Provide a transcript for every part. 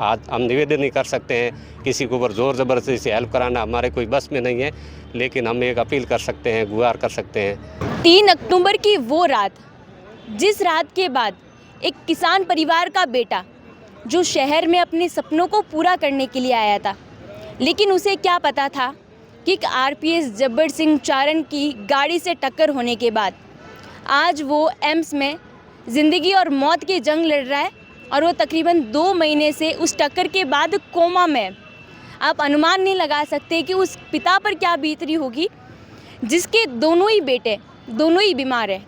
आज हम निवेदन नहीं कर सकते हैं, किसी के ऊपर ज़ोर ज़बरदस्ती से हेल्प कराना हमारे कोई बस में नहीं है, लेकिन हम एक अपील कर सकते हैं, गुहार कर सकते हैं। 3 अक्टूबर की वो रात, जिस रात के बाद एक किसान परिवार का बेटा जो शहर में अपने सपनों को पूरा करने के लिए आया था, लेकिन उसे क्या पता था कि एक आरपीएस जब्बर सिंह चारण की गाड़ी से टक्कर होने के बाद आज वो एम्स में ज़िंदगी और मौत की जंग लड़ रहा है और वो तकरीबन 2 महीने से उस टक्कर के बाद कोमा में। आप अनुमान नहीं लगा सकते कि उस पिता पर क्या बीत रही होगी जिसके दोनों ही बेटे बीमार हैं।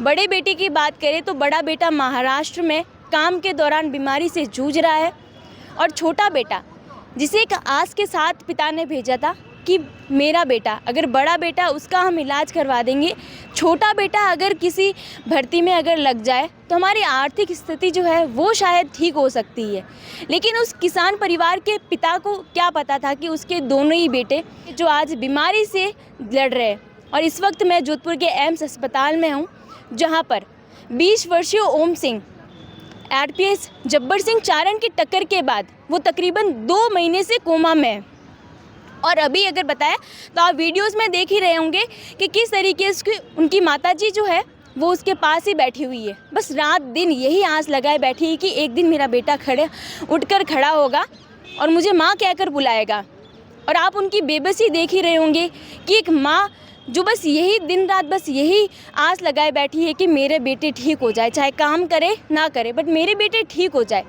बड़े बेटे की बात करें तो बड़ा बेटा महाराष्ट्र में काम के दौरान बीमारी से जूझ रहा है और छोटा बेटा जिसे एक आस के साथ पिता ने भेजा था कि मेरा बेटा, अगर बड़ा बेटा उसका हम इलाज करवा देंगे, छोटा बेटा अगर किसी भर्ती में अगर लग जाए तो हमारी आर्थिक स्थिति जो है वो शायद ठीक हो सकती है। लेकिन उस किसान परिवार के पिता को क्या पता था कि उसके दोनों ही बेटे जो आज बीमारी से लड़ रहे हैं। और इस वक्त मैं जोधपुर के एम्स अस्पताल में हूँ, जहाँ पर 20 वर्षीय ओम सिंह आरपीएस जब्बर सिंह चारण की टक्कर के बाद वो तकरीबन 2 महीने से कोमा में है। और अभी अगर बताएं तो आप वीडियोस में देख ही रहे होंगे कि किस तरीके से उनकी माताजी जो है वो उसके पास ही बैठी हुई है, बस रात दिन यही आस लगाए बैठी है कि एक दिन मेरा बेटा उठकर खड़ा होगा और मुझे माँ कहकर बुलाएगा। और आप उनकी बेबसी देख ही रहे होंगे कि एक माँ जो बस यही दिन रात बस यही आस लगाए बैठी है कि मेरे बेटे ठीक हो जाए, चाहे काम करे ना करे बट मेरे बेटे ठीक हो जाए।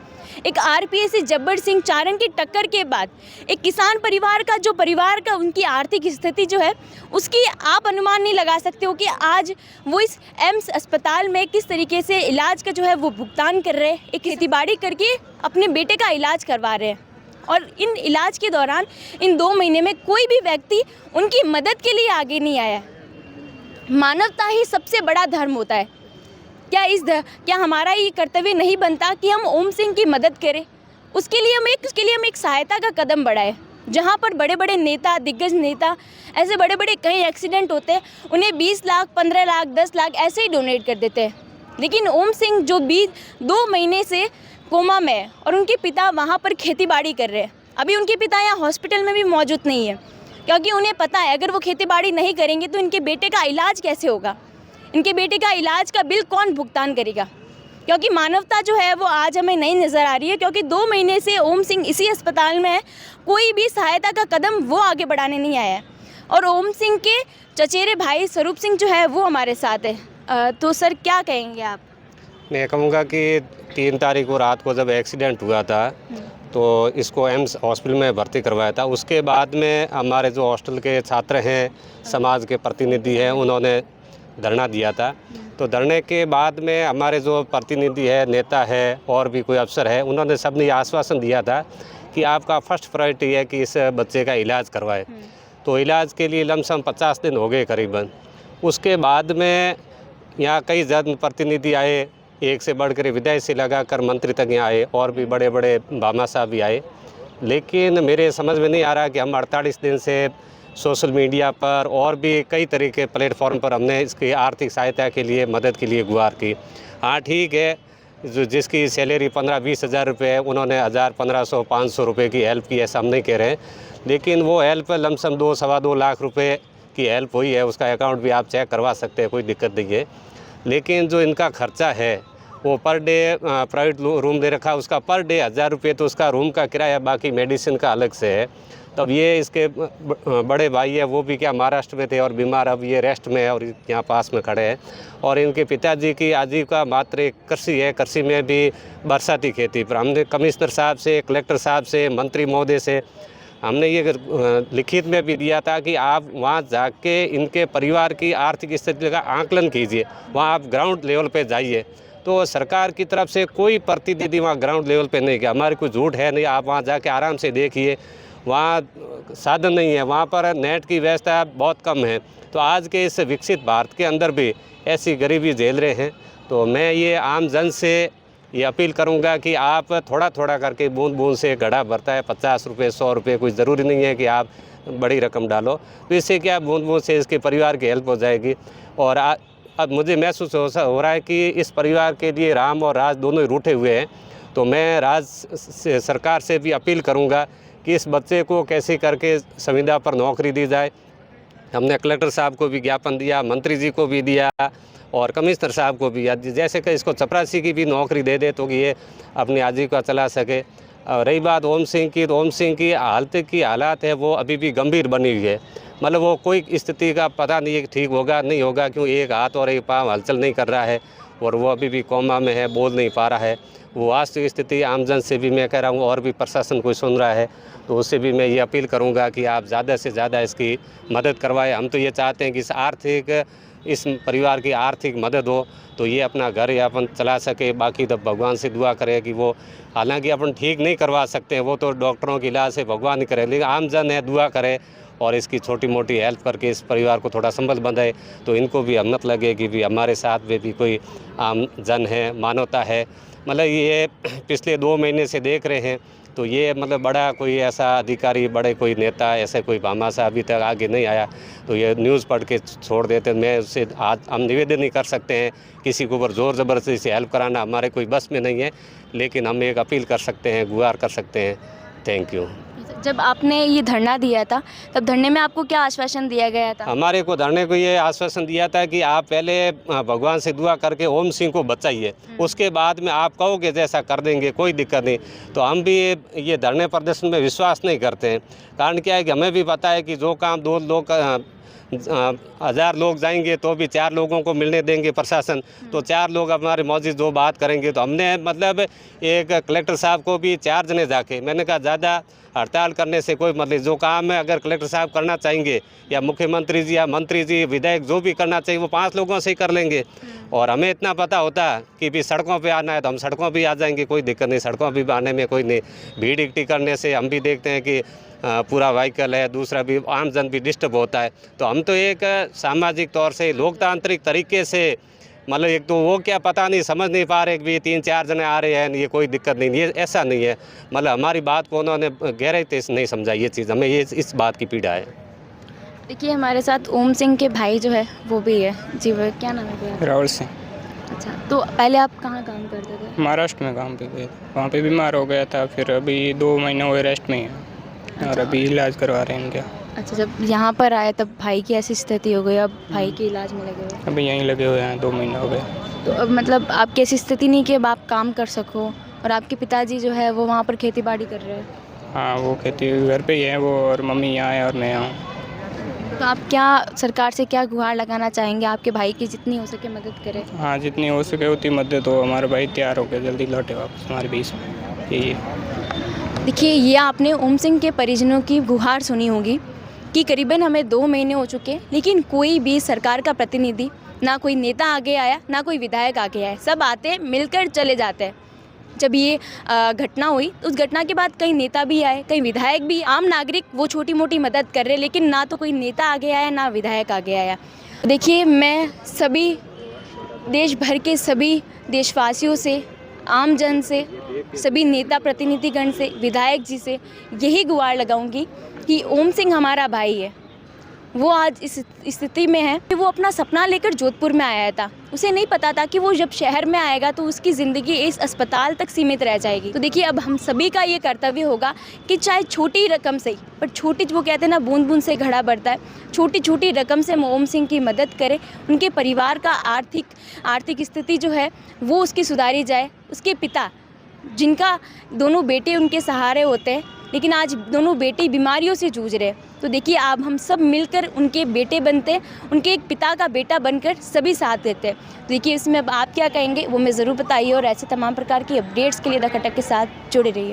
एक आरपीएस जब्बर सिंह चारण की टक्कर के बाद एक किसान परिवार का उनकी आर्थिक स्थिति जो है उसकी आप अनुमान नहीं लगा सकते हो कि आज वो इस एम्स अस्पताल में किस तरीके से इलाज का जो है वो भुगतान कर रहे हैं। एक खेतीबाड़ी करके अपने बेटे का इलाज करवा रहे हैं और इन इलाज के दौरान इन 2 महीने में कोई भी व्यक्ति उनकी मदद के लिए आगे नहीं आया। मानवता ही सबसे बड़ा धर्म होता है। क्या हमारा ये कर्तव्य नहीं बनता कि हम ओम सिंह की मदद करें? उसके लिए हम एक सहायता का कदम बढ़ाएं। जहाँ पर बड़े बड़े नेता, दिग्गज नेता, ऐसे बड़े बड़े कई एक्सीडेंट होते हैं, उन्हें 20 लाख, 15 लाख, 10 लाख ऐसे ही डोनेट कर देते हैं। लेकिन ओम सिंह जो 2 महीने से कोमा में है और उनके पिता वहाँ पर खेतीबाड़ी कर रहे हैं। अभी उनके पिता यहाँ हॉस्पिटल में भी मौजूद नहीं है, क्योंकि उन्हें पता है अगर वो खेतीबाड़ी नहीं करेंगे तो इनके बेटे का इलाज कैसे होगा, इनके बेटे का इलाज का बिल कौन भुगतान करेगा। क्योंकि मानवता जो है वो आज हमें नहीं नज़र आ रही है, क्योंकि 2 महीने से ओम सिंह इसी अस्पताल में है, कोई भी सहायता का कदम वो आगे बढ़ाने नहीं आया है। और ओम सिंह के चचेरे भाई स्वरूप सिंह जो है वो हमारे साथ है। तो सर क्या कहेंगे आप? मैं कहूँगा कि 3 तारीख को रात को जब एक्सीडेंट हुआ था तो इसको एम्स हॉस्पिटल में भर्ती करवाया था। उसके बाद में हमारे जो हॉस्टल के छात्र हैं, समाज के प्रतिनिधि हैं, उन्होंने धरना दिया था। तो धरने के बाद में हमारे जो प्रतिनिधि है, नेता है और भी कोई अफसर है, उन्होंने सबने आश्वासन दिया था कि आपका फर्स्ट प्रायोरिटी है कि इस बच्चे का इलाज करवाए। तो इलाज के लिए लमसम 50 दिन हो गए करीबन। उसके बाद में यहाँ कई जनप्रतिनिधि आए, एक से बढ़कर विधायक से लगाकर मंत्री तक यहाँ आए और भी बड़े बड़े भामा साहब भी आए। लेकिन मेरे समझ में नहीं आ रहा कि हम 48 दिन से सोशल मीडिया पर और भी कई तरह के प्लेटफॉर्म पर हमने इसकी आर्थिक सहायता के लिए, मदद के लिए गुहार की। हाँ ठीक है, जो जिसकी सैलरी 15-20 हज़ार रुपये है, उन्होंने 1000, 1500-500 रुपये की हेल्प की, ऐसा हम नहीं कह रहे हैं। लेकिन वो हेल्प लमसम 2-2.25 लाख रुपये की हेल्प हुई है। उसका अकाउंट भी आप चेक करवा सकते हैं, कोई दिक्कत नहीं है। लेकिन जो इनका खर्चा है वो पर डे प्राइवेट रूम दे रखा है, उसका पर डे 1000 रुपये तो उसका रूम का किराया, बाकी मेडिसिन का अलग से है। तब ये इसके बड़े भाई है वो भी क्या महाराष्ट्र में थे और बीमार, अब ये रेस्ट में है और यहाँ पास में खड़े हैं। और इनके पिताजी की आजीविका मात्र एक कृषि है, कृषि में भी बरसाती खेती पर हमने कमिश्नर साहब से, कलेक्टर साहब से, मंत्री महोदय से हमने ये लिखित में भी दिया था कि आप वहाँ जाके इनके परिवार की आर्थिक स्थिति का आंकलन कीजिए, वहाँ आप ग्राउंड लेवल पे जाइए। तो सरकार की तरफ से कोई प्रतिनिधि वहाँ ग्राउंड लेवल पे नहीं गया। हमारी कोई झूठ है नहीं, आप वहाँ जाके आराम से देखिए, वहाँ साधन नहीं है, वहाँ पर नेट की व्यवस्था बहुत कम है। तो आज के इस विकसित भारत के अंदर भी ऐसी गरीबी झेल रहे हैं। तो मैं ये आम जन से ये अपील करूंगा कि आप थोड़ा थोड़ा करके बूंद बूंद से घड़ा भरता है, 50 रुपये, 100 रुपये, कोई ज़रूरी नहीं है कि आप बड़ी रकम डालो। तो इससे क्या बूंद बूंद से इसके परिवार की हेल्प हो जाएगी। और अब मुझे महसूस हो रहा है कि इस परिवार के लिए राम और राज दोनों ही रूठे हुए हैं तो मैं सरकार से भी अपील करूँगा कि इस बच्चे को कैसे करके संविदा पर नौकरी दी जाए। हमने कलेक्टर साहब को भी ज्ञापन दिया, मंत्री जी को भी दिया और कमिश्नर साहब को भी, जैसे कि इसको चपरासी की भी नौकरी दे दे तो कि ये अपनी आजीविका चला सके। और रही बात ओम सिंह की, तो ओम सिंह की हालात है वो अभी भी गंभीर बनी हुई है। मतलब वो कोई स्थिति का पता नहीं है कि ठीक होगा नहीं होगा, क्यों एक हाथ और एक पाँव हलचल नहीं कर रहा है और वो अभी भी कोमा में है, बोल नहीं पा रहा है। वो वास्तविक स्थिति आमजन से भी मैं कह रहा हूँ और भी प्रशासन कोई सुन रहा है तो उससे भी मैं ये अपील करूँगा कि आप ज़्यादा से ज़्यादा इसकी मदद करवाएं। हम तो ये चाहते हैं कि इस परिवार की आर्थिक मदद हो तो ये अपना घर यापन चला सके। बाकी तो भगवान से दुआ करे कि वो, हालांकि अपन ठीक नहीं करवा सकते हैं, वो तो डॉक्टरों के इलाज से भगवान ही करे, लेकिन आमजन है दुआ करे और इसकी छोटी मोटी हेल्प करके इस परिवार को थोड़ा संबल बंधाए तो इनको भी हिम्मत लगे कि भी हमारे साथ में भी कोई आम जन है, मानवता है। मतलब ये पिछले 2 महीने से देख रहे हैं तो ये मतलब बड़ा कोई ऐसा अधिकारी, बड़े कोई नेता, ऐसे कोई भामाशाह अभी तक आगे नहीं आया तो ये न्यूज़ पढ़ के छोड़ देते। मैं उससे आज हम निवेदन नहीं कर सकते हैं किसी के ऊपर ज़ोर ज़बरदस्ती से हेल्प कराना हमारे कोई बस में नहीं है, लेकिन हम एक अपील कर सकते हैं, गुहार कर सकते हैं। Thank you. जब आपने ये धरना दिया था तब धरने में आपको क्या आश्वासन दिया गया था? हमारे को धरने को ये आश्वासन दिया था कि आप पहले भगवान से दुआ करके ओम सिंह को बचाइए, उसके बाद में आप कहोगे जैसा कर देंगे, कोई दिक्कत नहीं। तो हम भी ये धरने प्रदर्शन में विश्वास नहीं करते हैं। कारण क्या है कि हमें भी पता है कि जो काम 2 लोग 1000 लोग जाएंगे तो भी 4 लोगों को मिलने देंगे प्रशासन, तो 4 लोग हमारे मौजूद जो बात करेंगे। तो हमने मतलब एक कलेक्टर साहब को भी 4 जने जाके मैंने कहा ज़्यादा हड़ताल करने से कोई मतलब, जो काम है अगर कलेक्टर साहब करना चाहेंगे या मुख्यमंत्री जी या मंत्री जी, विधायक जो भी करना चाहिए वो 5 लोगों से ही कर लेंगे। और हमें इतना पता होता कि भी सड़कों पे आना है तो हम सड़कों पे आ जाएंगे, कोई दिक्कत नहीं, सड़कों पे आने में कोई नहीं। भीड़ इकट्ठी करने से हम भी देखते हैं कि पूरा व्हीकल है, दूसरा भी आमजन भी डिस्टर्ब होता है। तो हम तो एक सामाजिक तौर से लोकतांत्रिक तरीके से, मतलब एक तो वो क्या पता नहीं, समझ नहीं पा रहे कि भी 3-4 जने आ रहे हैं, ये कोई दिक्कत नहीं, ये ऐसा नहीं है। मतलब हमारी बात को उन्होंने गहराई से नहीं समझा, ये चीज़ हमें ये इस बात की पीड़ा है। देखिए हमारे साथ ओम सिंह के भाई जो है वो भी है जी, वो क्या नाम है भैया? राहुल सिंह। अच्छा, तो पहले आप कहाँ काम करते थे? महाराष्ट्र में काम पे गए थे, वहाँ पे बीमार हो गया था, फिर अभी 2 महीने हुए रेस्ट में है और अभी इलाज करवा रहे हैं इनका। अच्छा, जब यहाँ पर आए तब भाई की ऐसी स्थिति हो गई, अब भाई के इलाज में लगे हुए? अभी यहीं लगे हुए हैं, 2 महीने हो गए। तो अब मतलब आपकी ऐसी स्थिति नहीं कि अब आप काम कर सको, और आपके पिताजी जो है वो वहाँ पर खेती बाड़ी कर रहे हैं? हाँ, वो खेती घर पे ही है वो, और मम्मी यहाँ है और मैं यहाँ। तो आप क्या सरकार से क्या गुहार लगाना चाहेंगे? आपके भाई की जितनी हो सके मदद करें। हाँ, जितनी हो सके उतनी मदद हो, हमारा भाई तैयार होकर जल्दी लौटे वापस हमारे बीच में, यही है। देखिए, ये आपने ओम सिंह के परिजनों की गुहार सुनी होगी कि करीबन हमें 2 महीने हो चुके, लेकिन कोई भी सरकार का प्रतिनिधि, ना कोई नेता आगे आया, ना कोई विधायक आगे आया, सब आते हैं मिलकर चले जाते हैं। जब ये घटना हुई तो उस घटना के बाद कई नेता भी आए, कई विधायक भी, आम नागरिक वो छोटी मोटी मदद कर रहे, लेकिन ना तो कोई नेता आगे आया, ना विधायक आगे आया। देखिए, मैं सभी देश भर के सभी देशवासियों से, आम जन से, सभी नेता प्रतिनिधिगण से, विधायक जी से यही गुहार लगाऊंगी कि ओम सिंह हमारा भाई है। वो आज इस स्थिति में है कि वो अपना सपना लेकर जोधपुर में आया था। उसे नहीं पता था कि वो जब शहर में आएगा तो उसकी ज़िंदगी इस अस्पताल तक सीमित रह जाएगी। तो देखिए, अब हम सभी का ये कर्तव्य होगा कि चाहे छोटी रकम से ही, पर छोटी, वो कहते हैं ना, बूंद बूंद से घड़ा बढ़ता है, छोटी छोटी रकम से हम ओम सिंह की मदद करें। उनके परिवार का आर्थिक स्थिति जो है वो उसकी सुधारी जाए। उसके पिता, जिनका दोनों बेटे उनके सहारे होते हैं, लेकिन आज दोनों बेटे बीमारियों से जूझ रहे हैं। तो देखिए, अब हम सब मिलकर उनके बेटे बनते हैं, उनके एक पिता का बेटा बनकर सभी साथ देते हैं। देखिए, इसमें अब आप क्या कहेंगे वो मैं ज़रूर बताइए, और ऐसे तमाम प्रकार की अपडेट्स के लिए द कटक के साथ जुड़े रहिए।